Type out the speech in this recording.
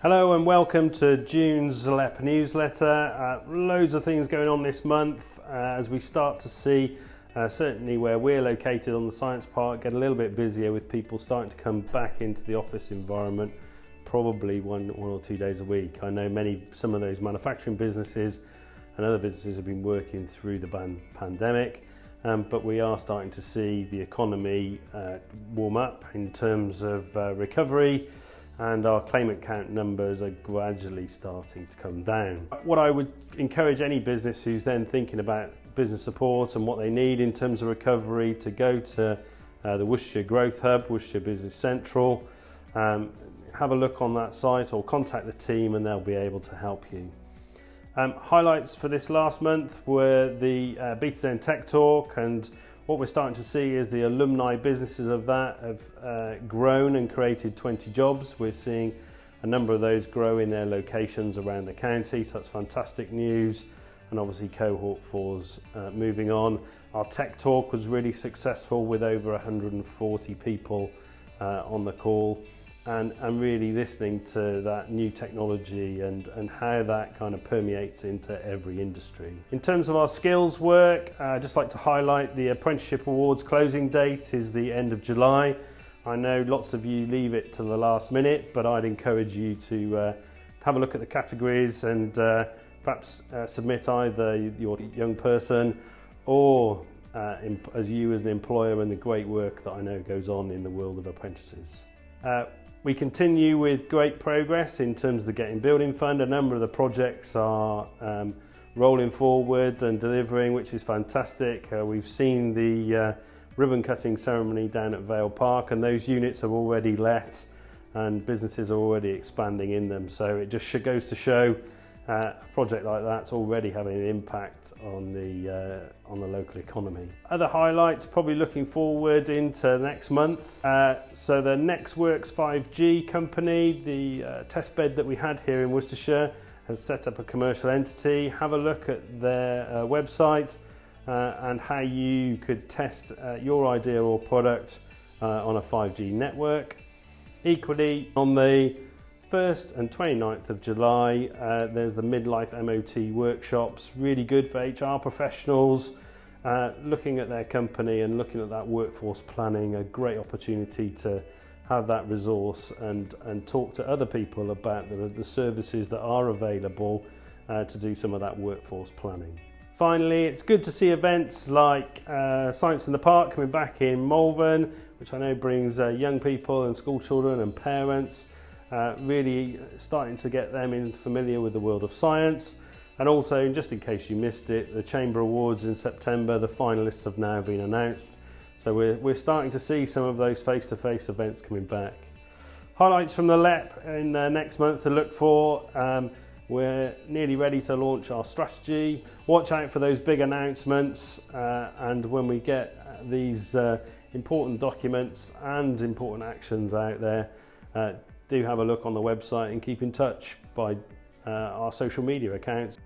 Hello and welcome to June's LEP newsletter. Loads of things going on this month as we start to see, certainly where we're located on the Science Park, get a little bit busier with people starting to come back into the office environment, probably one or 2 days a week. I know some of those manufacturing businesses and other businesses have been working through the pandemic, but we are starting to see the economy warm up in terms of recovery. And our claimant count numbers are gradually starting to come down. What I would encourage any business who's then thinking about business support and what they need in terms of recovery to go to the Worcestershire Growth Hub, Worcestershire Business Central, have a look on that site or contact the team and they'll be able to help you. Highlights for this last month were the Beta Tech Talk, and what we're starting to see is the alumni businesses of that have grown and created 20 jobs. We're seeing a number of those grow in their locations around the county, so that's fantastic news. And obviously Cohort 4's moving on. Our Tech Talk was really successful with over 140 people on the call. And really listening to that new technology and how that kind of permeates into every industry. In terms of our skills work, I'd just like to highlight the Apprenticeship Awards closing date is the end of July. I know lots of you leave it to the last minute, but I'd encourage you to have a look at the categories and perhaps submit either your young person or as you as an employer and the great work that I know goes on in the world of apprentices. We continue with great progress in terms of the Getting Building Fund. A number of the projects are rolling forward and delivering, which is fantastic. We've seen the ribbon cutting ceremony down at Vale Park, and those units are already let and businesses are already expanding in them. So it just goes to show a project like that's already having an impact on the local economy. Other highlights, probably looking forward into next month. So the Next Works 5G company, the test bed that we had here in Worcestershire, has set up a commercial entity. Have a look at their website and how you could test your idea or product on a 5G network. Equally, on the 1st and 29th of July, there's the Midlife MOT workshops, really good for HR professionals, looking at their company and looking at that workforce planning, a great opportunity to have that resource and talk to other people about the services that are available to do some of that workforce planning. Finally, it's good to see events like Science in the Park coming back in Malvern, which I know brings young people and school children and parents. Really starting to get them familiar with the world of science. And also, just in case you missed it, the Chamber Awards in September, the finalists have now been announced. So we're starting to see some of those face-to-face events coming back. Highlights from the LEP in next month to look for. We're nearly ready to launch our strategy. Watch out for those big announcements, and when we get these important documents and important actions out there, do have a look on the website and keep in touch by our social media accounts.